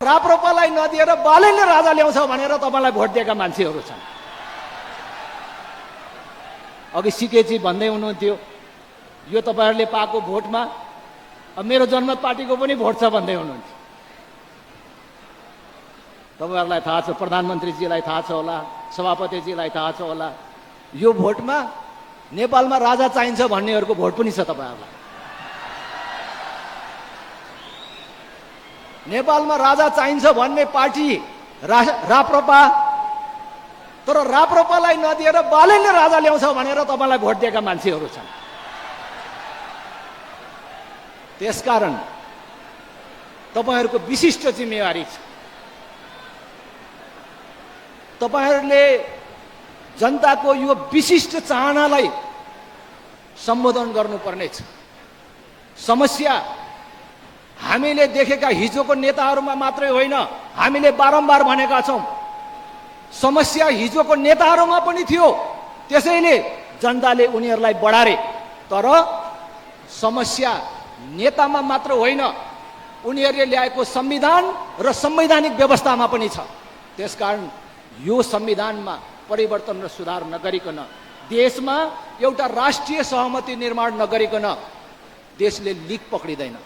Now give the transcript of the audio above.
राप्रपालाई नदिएर बालैले राजा ल्याउँछ भनेर तपाईलाई भोट दिएका मान्छेहरू छन्। अघि सिकेजी भन्दै हुनुहुन्थ्यो यो तपाईहरुले पाएको भोटमा मेरो जनमत पार्टीको पनि भोट छ भन्दै हुनुहुन्थ्यो। तपाईहरुलाई थाहा छ, प्रधानमन्त्रीजीलाई थाहा छ होला, सभापतिजीलाई थाहा छ होला, यो भोटमा नेपालमा राजा चाहिन्छ भन्नेहरूको भोट पनि छ तपाईहरुलाई। नेपालमा राजा चाहिन्छ भन्ने पार्टी राप्रपा, तर राप्रपालाई नदिएर बालैले राजा ल्याउँछ भनेर तपाईलाई भोट दिएका मान्छेहरू छन्। त्यसकारण तपाईहरुको विशिष्ट जिम्मेवारी छ। तपाईहरुले जनताको यो विशिष्ट चाहनालाई सम्बोधन गर्नुपर्नेछ। समस्या हामीले देखेका हिजोको नेताहरूमा मात्रै होइन, हामीले बारम्बार भनेका छौं, समस्या हिजोको नेताहरूमा पनि थियो। त्यसैले जनताले उनीहरूलाई बढारे। तर समस्या नेतामा मात्र होइन, उनीहरूले ल्याएको संविधान र संवैधानिक व्यवस्थामा पनि छ। त्यसकारण यो संविधानमा परिवर्तन र सुधार नगरिकन, देशमा एउटा राष्ट्रिय सहमति निर्माण नगरिकन देशले लिक पक्रिदैन।